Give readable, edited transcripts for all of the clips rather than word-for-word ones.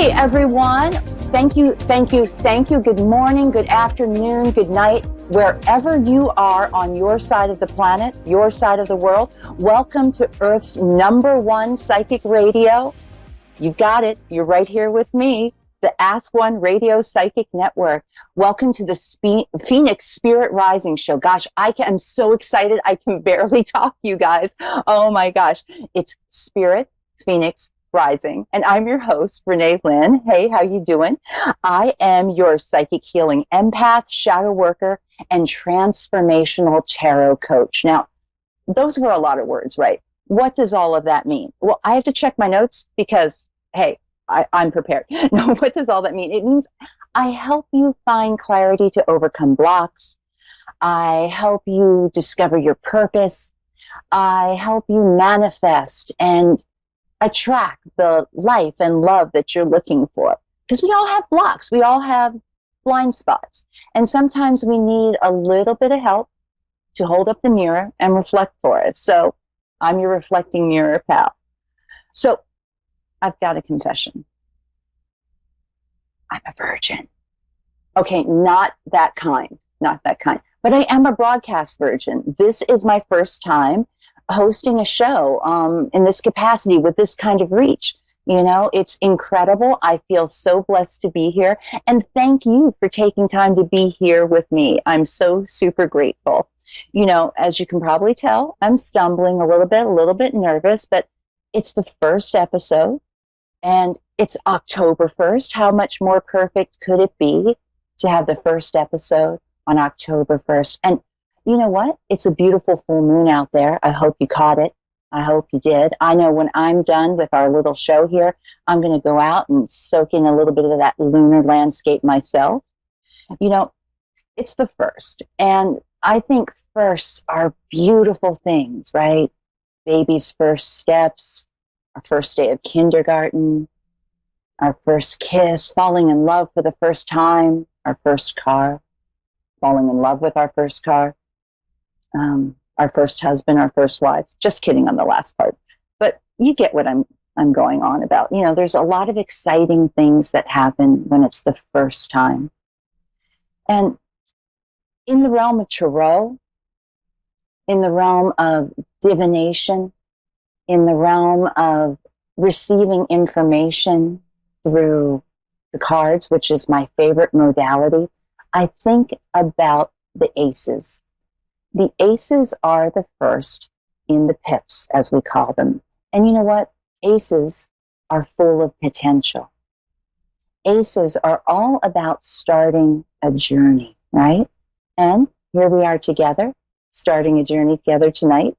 Hey, everyone. Thank you. Good morning, good afternoon, good night. Wherever you are on your side of the planet, your side of the world, welcome to Earth's #1 psychic radio. You've got it. You're right here with me, the Ask One Radio Psychic Network. Welcome to the Phoenix Spirit Rising Show. Gosh, I'm so excited. I can barely talk, you guys. Oh my gosh. It's Spirit Phoenix Rising, and I'm your host, Renee Lynn. Hey, how you doing? I am your psychic healing empath, shadow worker, and transformational tarot coach. Now, those were a lot of words, right? What does all of that mean? Well, I have to check my notes because, hey, I'm prepared. No, what does all that mean? It means I help you find clarity to overcome blocks. I help you discover your purpose. I help you manifest and attract the life and love that you're looking for. Because we all have blocks. We all have blind spots. And sometimes we need a little bit of help to hold up the mirror and reflect for us. So I'm your reflecting mirror pal. So I've got a confession. I'm a virgin. Okay, not that kind. But I am a broadcast virgin. This is my first time hosting a show in this capacity with this kind of reach. You know, it's incredible. I feel so blessed to be here. And thank you for taking time to be here with me. I'm so super grateful. You know, as you can probably tell, I'm stumbling a little bit nervous, but it's the first episode and it's October 1st. How much more perfect could it be to have the first episode on October 1st? And you know what? It's a beautiful full moon out there. I hope you caught it. I hope you did. I know when I'm done with our little show here, I'm going to go out and soak in a little bit of that lunar landscape myself. You know, it's the first. And I think firsts are beautiful things, right? Baby's first steps, our first day of kindergarten, our first kiss, falling in love for the first time, our first car, falling in love with our first car. Our first husband, our first wives. Just kidding on the last part. But you get what I'm going on about. You know, there's a lot of exciting things that happen when it's the first time. And in the realm of tarot, in the realm of divination, in the realm of receiving information through the cards, which is my favorite modality, I think about the aces. The aces are the first in the pips, as we call them. And you know what? Aces are full of potential. Aces are all about starting a journey, right? And here we are together, starting a journey together tonight.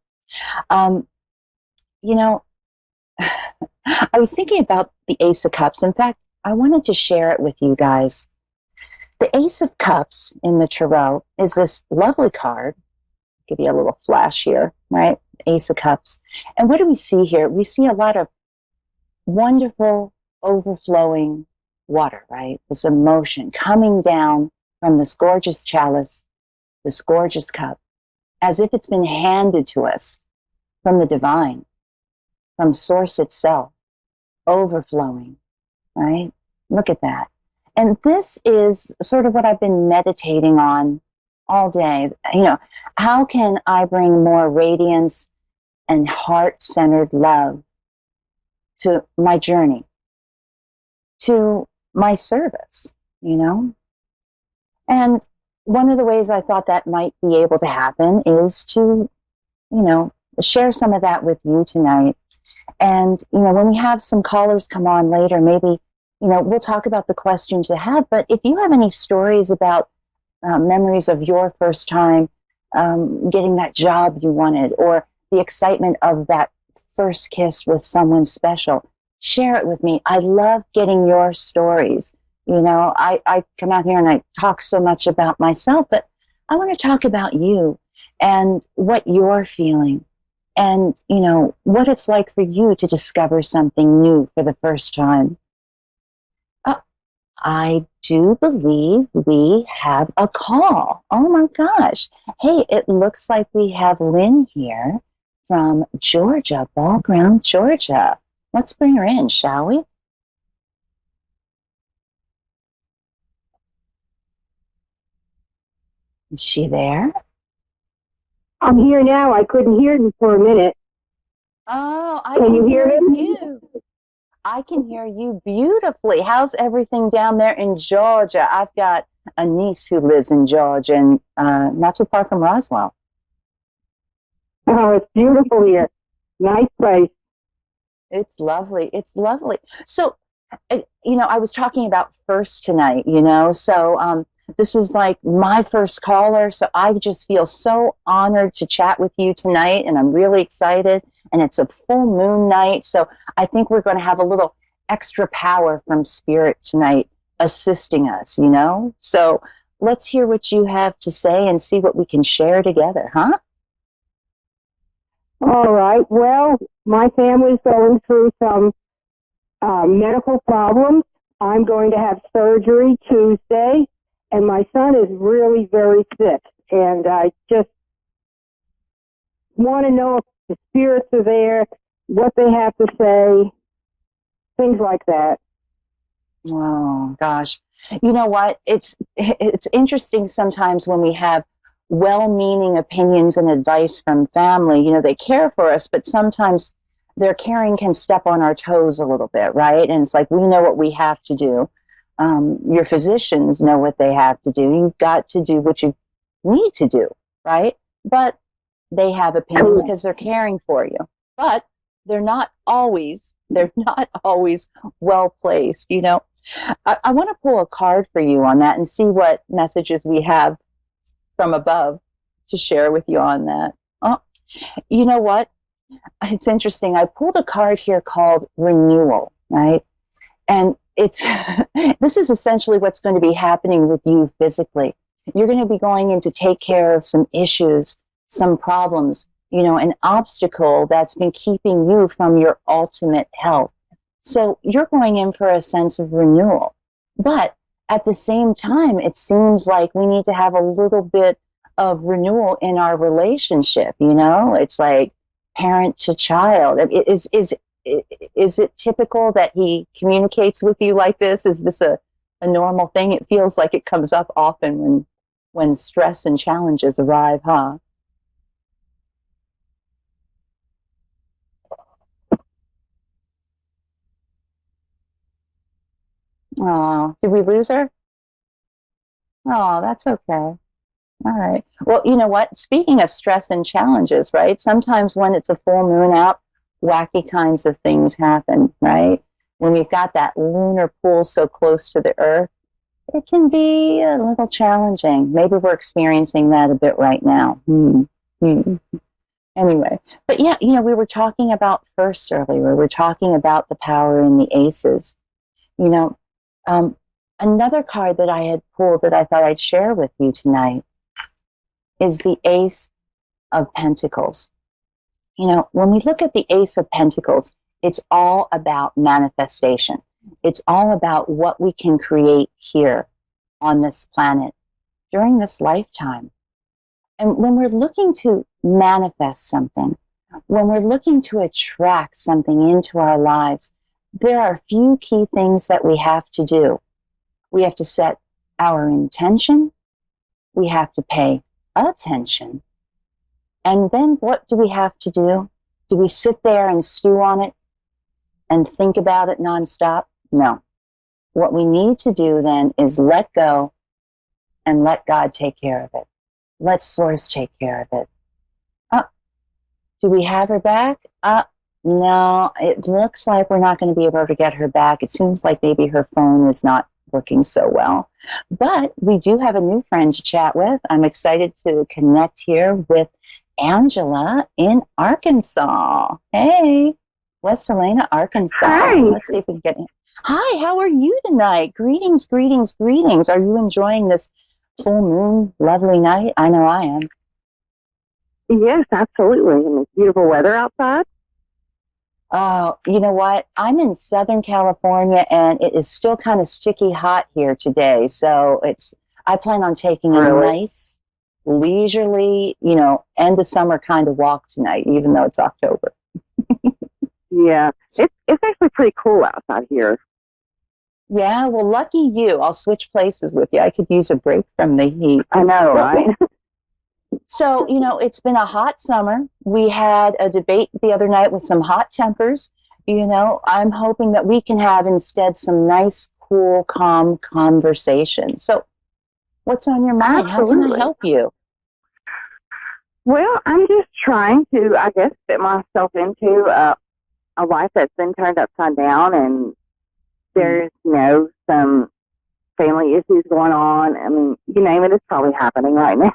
You know, I was thinking about the Ace of Cups. In fact, I wanted to share it with you guys. The Ace of Cups in the tarot is this lovely card. Give you a little flash here, right? Ace of Cups. And what do we see here? We see a lot of wonderful, overflowing water, right? This emotion coming down from this gorgeous chalice, this gorgeous cup, as if it's been handed to us from the divine, from Source itself, overflowing, right? Look at that. And this is sort of what I've been meditating on all day. You know, how can I bring more radiance and heart-centered love to my journey, to my service, you know? And one of the ways I thought that might be able to happen is to, you know, share some of that with you tonight. And, you know, when we have some callers come on later, maybe, you know, we'll talk about the questions you have. But if you have any stories about memories of your first time getting that job you wanted, or the excitement of that first kiss with someone special, share it with me. I love getting your stories. You know, I come out here and I talk so much about myself, but I want to talk about you and what you're feeling and, you know, what it's like for you to discover something new for the first time. I do believe we have a call. Oh my gosh. Hey, it looks like we have Lynn here from Georgia, Ball Ground, Georgia. Let's bring her in, shall we? Is she there? I'm here now. I couldn't hear you for a minute. Oh, I Can you hear me? you. I can hear you beautifully. How's everything down there in Georgia? I've got a niece who lives in Georgia and not too far from Roswell. Oh, it's beautiful here. Nice place. It's lovely. It's lovely. So, I was talking about first tonight, so this is like my first caller. So I just feel so honored to chat with you tonight, and I'm really excited. And it's a full moon night. So I think we're going to have a little extra power from spirit tonight assisting us, So let's hear what you have to say and see what we can share together, huh? All right. Well, my family's going through some medical problems. I'm going to have surgery Tuesday, and my son is really very sick. And I just want to know if the spirits are there, what they have to say, things like that. Oh gosh. You know what? It's interesting sometimes when we have well-meaning opinions and advice from family. They care for us, but sometimes their caring can step on our toes a little bit, right? And it's like we know what we have to do. Your physicians know what they have to do. You've got to do what you need to do, right? But they have opinions because they're caring for you. But they're not always well placed, I want to pull a card for you on that and see what messages we have from above to share with you on that. Oh, you know what? It's interesting. I pulled a card here called renewal, right? And it's this is essentially what's going to be happening with you physically. You're going to be going in to take care of some issues, some problems, an obstacle that's been keeping you from your ultimate health. So you're going in for a sense of renewal. But at the same time, it seems like we need to have a little bit of renewal in our relationship, It's like parent to child. Is it typical that he communicates with you like this? Is this a normal thing? It feels like it comes up often when stress and challenges arrive, huh? Oh, did we lose her? Oh, that's okay. All right. Well, you know what? Speaking of stress and challenges, right? Sometimes when it's a full moon out, wacky kinds of things happen, right? When we've got that lunar pool so close to the earth, it can be a little challenging. Maybe we're experiencing that a bit right now. Anyway, but yeah, we were talking about first earlier. We were talking about the power in the aces. You know, another card that I had pulled that I thought I'd share with you tonight is the Ace of Pentacles. When we look at the Ace of Pentacles, it's all about manifestation. It's all about what we can create here on this planet during this lifetime. And when we're looking to manifest something, when we're looking to attract something into our lives, there are a few key things that we have to do. We have to set our intention. We have to pay attention. And then what do we have to do? Do we sit there and stew on it and think about it nonstop? No. What we need to do then is let go and let God take care of it. Let Source take care of it. Do we have her back? No, it looks like we're not going to be able to get her back. It seems like maybe her phone is not working so well. But we do have a new friend to chat with. I'm excited to connect here with Angela in Arkansas. Hey, West Helena, Arkansas. Hi. Let's see if we can get in. Hi, how are you tonight? Greetings, greetings, greetings. Are you enjoying this full moon, lovely night? I know I am. Yes, absolutely. And it's beautiful weather outside. Oh, you know what? I'm in Southern California, and it is still kind of sticky hot here today. So I plan on taking a nice, leisurely, end of summer kind of walk tonight, even though it's October. Yeah, it's actually pretty cool outside here. Yeah, well, lucky you. I'll switch places with you. I could use a break from the heat. I know, Well, right? so, it's been a hot summer. We had a debate the other night with some hot tempers. I'm hoping that we can have instead some nice, cool, calm conversation. So, what's on your mind? How can I Absolutely. help you? Well, I'm just trying to, I guess, fit myself into a life that's been turned upside down, and there's, some family issues going on. I mean, you name it, it's probably happening right now.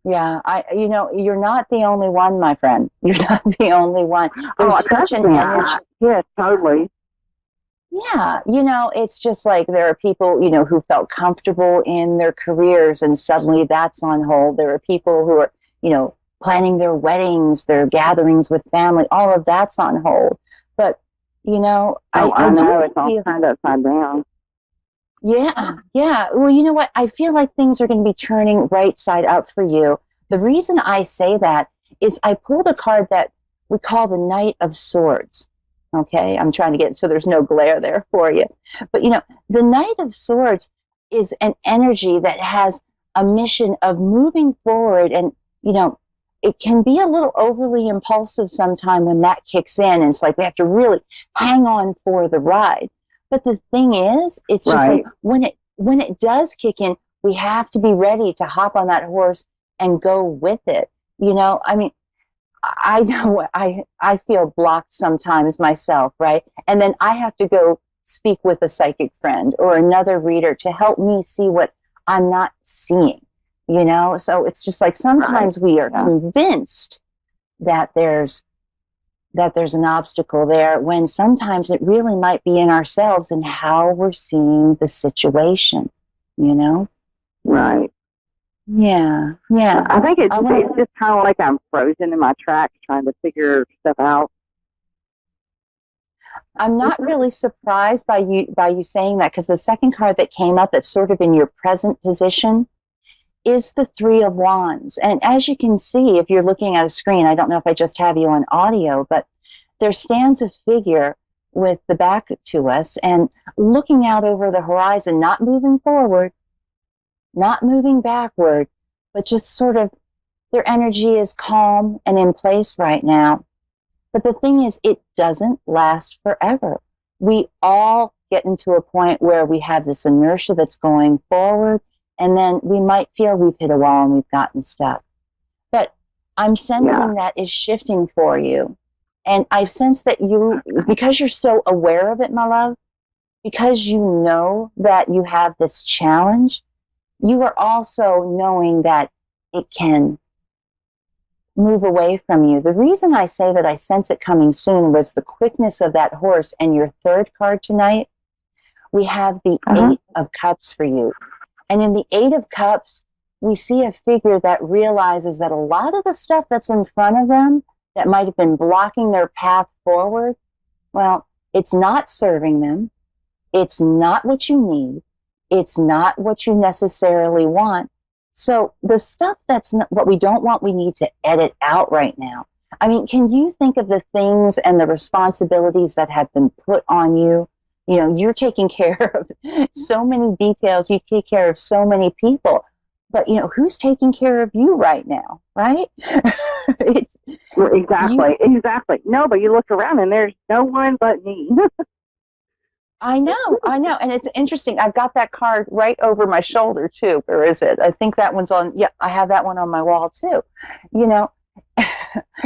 Yeah, you're not the only one, my friend. You're not the only one. There's such Trust an me. energy. Yes, totally. Yeah, it's just like there are people, who felt comfortable in their careers and suddenly that's on hold. There are people who are, planning their weddings, their gatherings with family, all of that's on hold. But, I do know. It's all feel, turned upside down. yeah, yeah. Well, you know what? I feel like things are going to be turning right side up for you. The reason I say that is I pulled a card that we call the Knight of Swords. Okay, I'm trying to get so there's no glare there for you. But the Knight of Swords is an energy that has a mission of moving forward, and it can be a little overly impulsive sometime when that kicks in, and it's like we have to really hang on for the ride. But the thing is, it's just Right. like when it does kick in, we have to be ready to hop on that horse and go with it. I mean, I know I feel blocked sometimes myself, right? And then I have to go speak with a psychic friend or another reader to help me see what I'm not seeing, So it's just like sometimes we are convinced that there's an obstacle there when sometimes it really might be in ourselves and how we're seeing the situation. Right. Yeah, yeah. I think it's just kind of like I'm frozen in my tracks trying to figure stuff out. I'm not really surprised by you saying that because the second card that came up that's sort of in your present position is the Three of Wands. And as you can see, if you're looking at a screen, I don't know if I just have you on audio, but there stands a figure with the back to us and looking out over the horizon, not moving forward, not moving backward, but just sort of their energy is calm and in place right now. But the thing is, it doesn't last forever. We all get into a point where we have this inertia that's going forward, and then we might feel we've hit a wall and we've gotten stuck. But I'm sensing that is shifting for you. And I sense that because you're so aware of it, my love, because you know that you have this challenge, you are also knowing that it can move away from you. The reason I say that I sense it coming soon was the quickness of that horse. And your third card tonight, we have the Eight of Cups for you. And in the Eight of Cups, we see a figure that realizes that a lot of the stuff that's in front of them that might have been blocking their path forward, well, it's not serving them. It's not what you need. It's not what you necessarily want. So the stuff that's not, what we don't want, we need to edit out right now. I mean, can you think of the things and the responsibilities that have been put on you? You're taking care of so many details. You take care of so many people. But, who's taking care of you right now, right? Exactly. No, but you look around and there's no one but me. I know. And it's interesting. I've got that card right over my shoulder, too. Where is it? I think that one's on. Yeah, I have that one on my wall, too.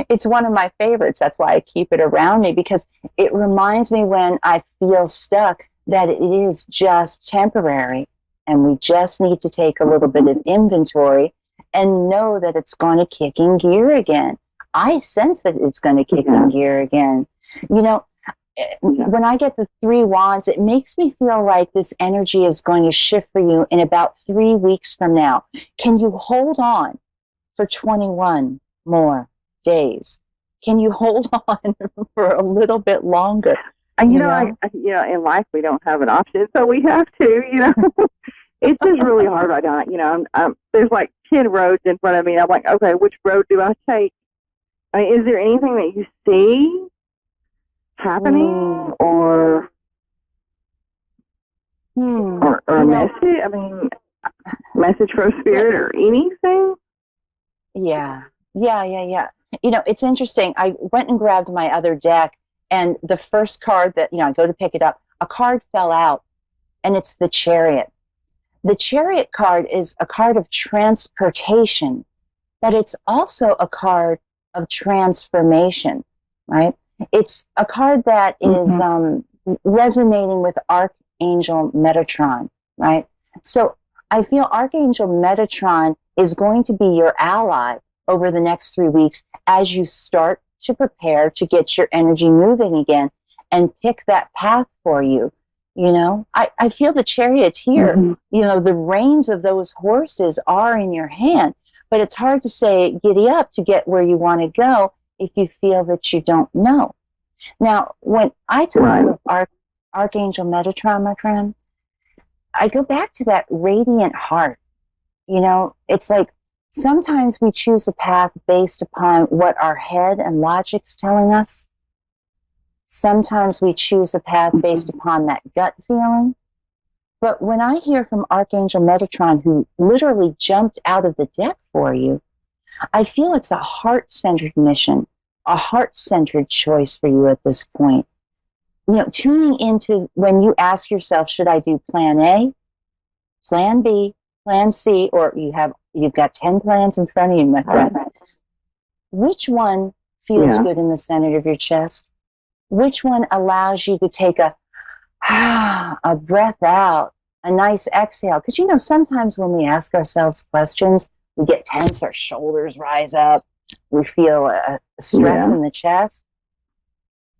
It's one of my favorites. That's why I keep it around me, because it reminds me when I feel stuck that it is just temporary. And we just need to take a little bit of inventory and know that it's going to kick in gear again. I sense that it's going to kick in gear again. When I get the Three Wands, it makes me feel like this energy is going to shift for you in about 3 weeks from now. Can you hold on for 21 more days? Can you hold on for a little bit longer? And in life we don't have an option, so we have to. It's just really hard right now. There's like 10 roads in front of me. And I'm like, okay, which road do I take? I mean, is there anything that you see happening, or or a message? I mean, message from spirit or anything? Yeah. Yeah. It's interesting. I went and grabbed my other deck, and the first card that, I go to pick it up, a card fell out, and it's the Chariot. The Chariot card is a card of transportation, but it's also a card of transformation, right? It's a card that is resonating with Archangel Metatron, right? So I feel Archangel Metatron is going to be your ally over the next 3 weeks as you start to prepare to get your energy moving again and pick that path for you. I feel the Chariot here. The reins of those horses are in your hand, but it's hard to say giddy up to get where you want to go if you feel that you don't know. Now, when I talk of Archangel Metatron, my friend, I go back to that radiant heart. It's like sometimes we choose a path based upon what our head and logic's telling us. Sometimes we choose a path based upon that gut feeling. But when I hear from Archangel Metatron, who literally jumped out of the deck for you, I feel it's a heart-centered mission, a heart-centered choice for you at this point. Tuning into when you ask yourself, should I do plan A, plan B, plan C, or you've got 10 plans in front of you, my friend. Which one feels good in the center of your chest? Which one allows you to take a breath out, a nice exhale? Because, sometimes when we ask ourselves questions, we get tense, our shoulders rise up, we feel a stress in the chest.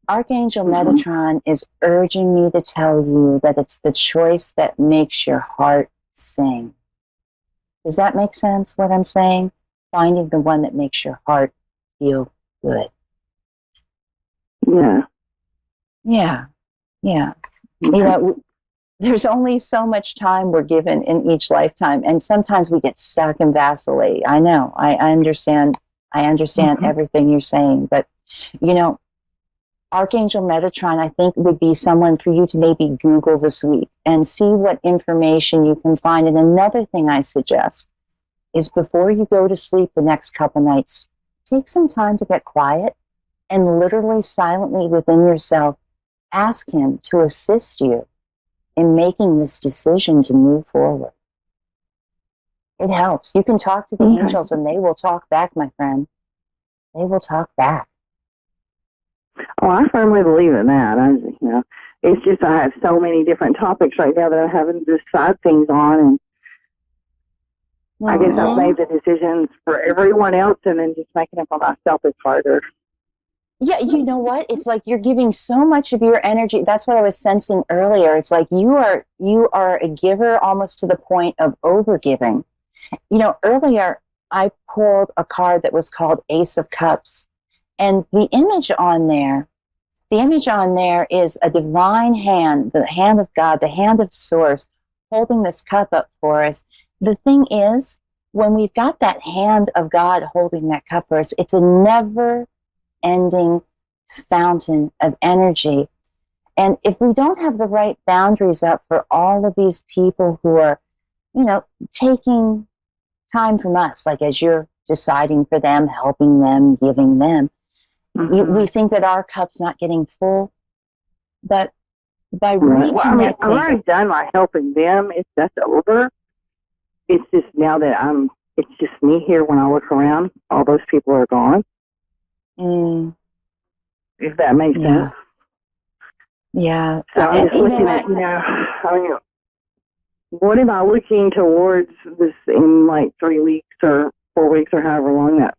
Archangel Metatron is urging me to tell you that it's the choice that makes your heart sing. Does that make sense, what I'm saying? Finding the one that makes your heart feel good. Yeah. There's only so much time we're given in each lifetime, and sometimes we get stuck and vacillate. I know. I understand. I understand everything you're saying, but Archangel Metatron, I think, would be someone for you to maybe Google this week and see what information you can find. And another thing I suggest is before you go to sleep the next couple nights, take some time to get quiet and literally silently within yourself ask him to assist you in making this decision to move forward. It helps. You can talk to the angels and they will talk back, my friend. They will talk back. Oh, I firmly believe in that. It's just I have so many different topics right now that I'm having to decide things on, and I guess I've made the decisions for everyone else, and then just making it for myself is harder. Yeah, you know what? It's like you're giving so much of your energy. That's what I was sensing earlier. It's like you are a giver almost to the point of overgiving. Earlier I pulled a card that was called Ace of Cups. And the image on there is a divine hand, the hand of God, the hand of Source, holding this cup up for us. The thing is, when we've got that hand of God holding that cup for us, it's a never-ending fountain of energy. And if we don't have the right boundaries up for all of these people who are, taking time from us, like as you're deciding for them, helping them, giving them, we think that our cup's not getting full, but by reconnecting... I've already done my helping them. That's over. It's just now that it's just me here. When I look around, all those people are gone. If that makes sense. Yeah. So I'm just looking at, what am I looking towards this in like 3 weeks or 4 weeks or however long that,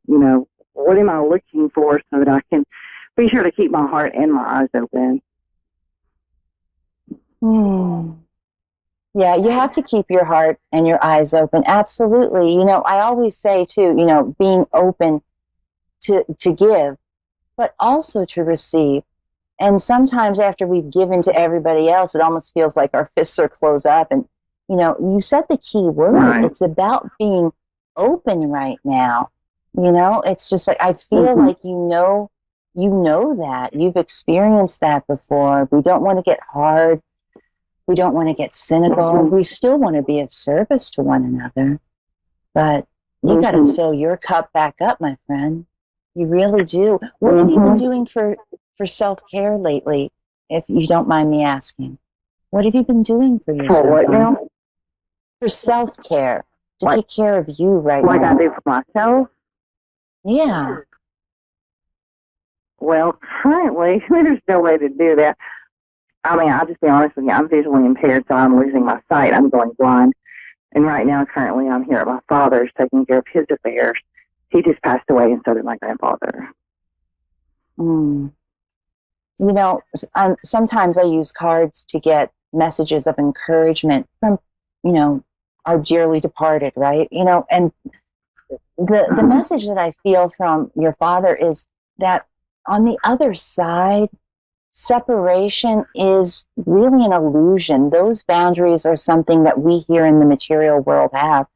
what am I looking for so that I can be sure to keep my heart and my eyes open? Yeah, you have to keep your heart and your eyes open. Absolutely. I always say too, being open to give, but also to receive. And sometimes after we've given to everybody else, it almost feels like our fists are closed up. And, you said the key word. Right. It's about being open right now. It's just like, I feel like you know that. You've experienced that before. We don't want to get hard. We don't want to get cynical. We still want to be of service to one another. But you got to fill your cup back up, my friend. You really do. What have you been doing for self-care lately, if you don't mind me asking? What have you been doing for yourself? For what now? For self-care, to take care of you right What now. I do for myself? Yeah. Well, currently, there's no way to do that. I mean, I'll just be honest with you. I'm visually impaired, so I'm losing my sight. I'm going blind. And right now, currently, I'm here at my father's taking care of his affairs. He just passed away, and so did my grandfather. You know, sometimes I use cards to get messages of encouragement from, you know, our dearly departed, right? You know, and the message that I feel from your father is that on the other side, separation is really an illusion. Those boundaries are something that we here in the material world have.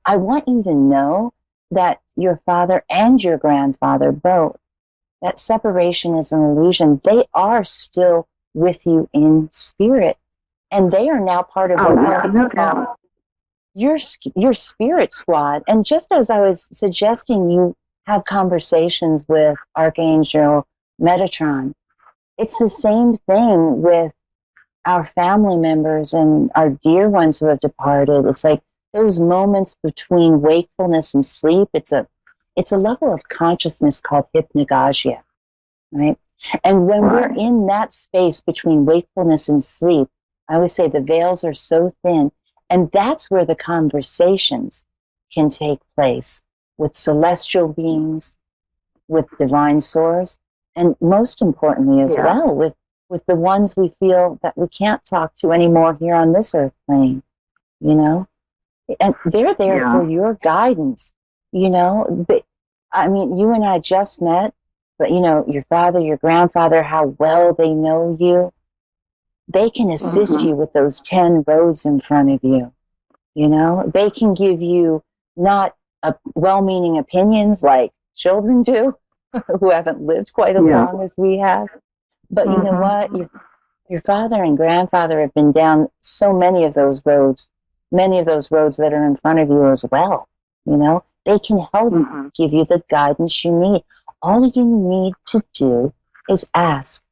I want you to know that your father and your grandfather both, that separation is an illusion. They are still with you in spirit, and they are now part of what we like to call your spirit squad. And just as I was suggesting you have conversations with Archangel Metatron, it's the same thing with our family members and our dear ones who have departed. It's like those moments between wakefulness and sleep. It's a level of consciousness called hypnagogia, right? And when we're in that space between wakefulness and sleep, I always say the veils are so thin, and that's where the conversations can take place with celestial beings, with divine source, and most importantly as well, with the ones we feel that we can't talk to anymore here on this earth plane, you know? And they're there for your guidance, you know? I mean, you and I just met, but, you know, your father, your grandfather, how well they know you. They can assist you with those 10 roads in front of you, you know? They can give you not well-meaning opinions like children do, who haven't lived quite as long as we have. But you know what? Your father and grandfather have been down so many of those roads that are in front of you as well. You know, they can help give you the guidance you need. All you need to do is ask.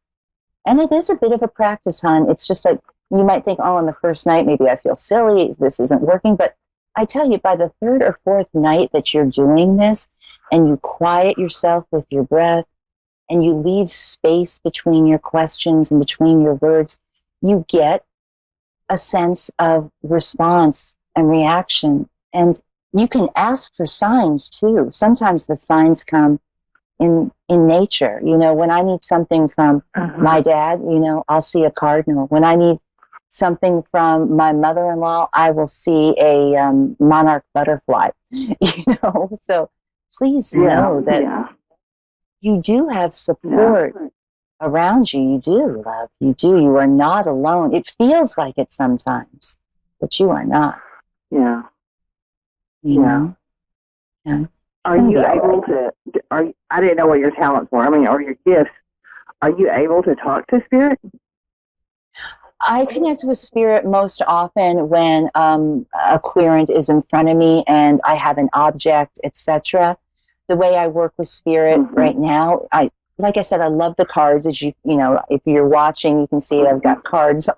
And it is a bit of a practice, hon. It's just like, you might think, oh, on the first night, maybe I feel silly, this isn't working. But I tell you, by the third or fourth night that you're doing this, and you quiet yourself with your breath, and you leave space between your questions and between your words, you get a sense of response and reaction. And you can ask for signs too. Sometimes the signs come in nature. You know, when I need something from my dad, you know, I'll see a cardinal. When I need something from my mother-in-law, I will see a monarch butterfly. You know, so please know that you do have support around you. You do, love. You do. You are not alone. It feels like it sometimes, but you are not. Yeah. You know? Yeah. Are you able to, I didn't know what your talents were, or your gifts. Are you able to talk to spirit? I connect with spirit most often when a querent is in front of me and I have an object, etc. The way I work with spirit right now, like I said, I love the cards. As you know, if you're watching, you can see I've got cards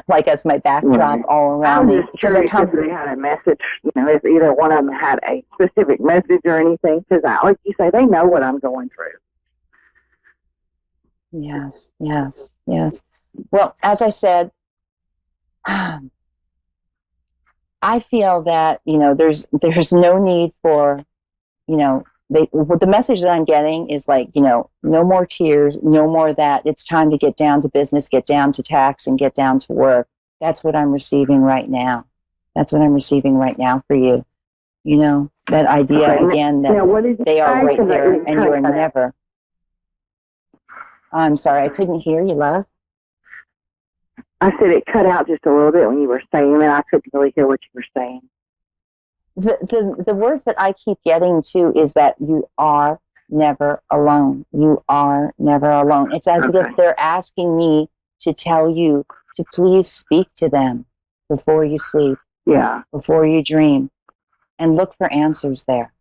like as my backdrop all around me. Because I if they had a message, you know, if either one of them had a specific message or anything, because like you say, they know what I'm going through. Yes. Well, as I said, I feel that, you know, there's no need for, you know, the message that I'm getting is like, you know, no more tears, no more that. It's time to get down to business, get down to tax, and get down to work. That's what I'm receiving right now. That's what I'm receiving right now for you. You know, that idea again that they are right there and you are never. I'm sorry, I couldn't hear you, love. I said it cut out just a little bit when you were saying it. I couldn't really hear what you were saying. The words that I keep getting to is that you are never alone. You are never alone. It's as if they're asking me to tell you to please speak to them before you sleep, before you dream, and look for answers there.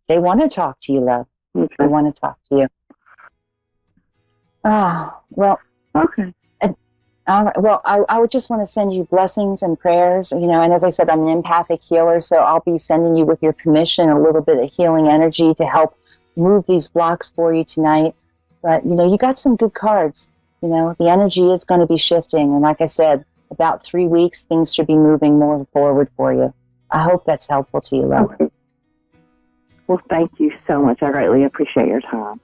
They want to talk to you, love. Okay. They want to talk to you. Oh, well. Okay. All right. Well, I would just want to send you blessings and prayers, and as I said, I'm an empathic healer, so I'll be sending you, with your permission, a little bit of healing energy to help move these blocks for you tonight. But, you got some good cards. The energy is going to be shifting, and like I said, about 3 weeks, things should be moving more forward for you. I hope that's helpful to you, love. Okay. Well, thank you so much. I greatly appreciate your time.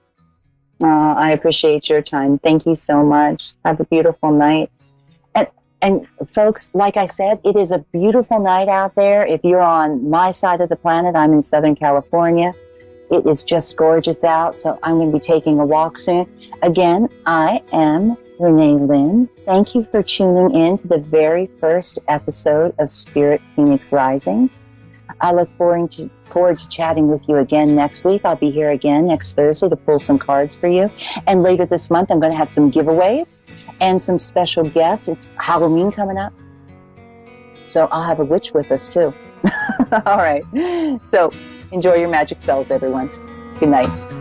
I appreciate your time. Thank you so much. Have a beautiful night. And folks, like I said, it is a beautiful night out there. If you're on my side of the planet, I'm in Southern California. It is just gorgeous out, so I'm going to be taking a walk soon. Again, I am Renee Lynn. Thank you for tuning in to the very first episode of Spirit Phoenix Rising. I look forward to chatting with you again next week. I'll be here again next Thursday to pull some cards for you. And later this month, I'm going to have some giveaways and some special guests. It's Halloween coming up, so I'll have a witch with us too. All right. So enjoy your magic spells, everyone. Good night.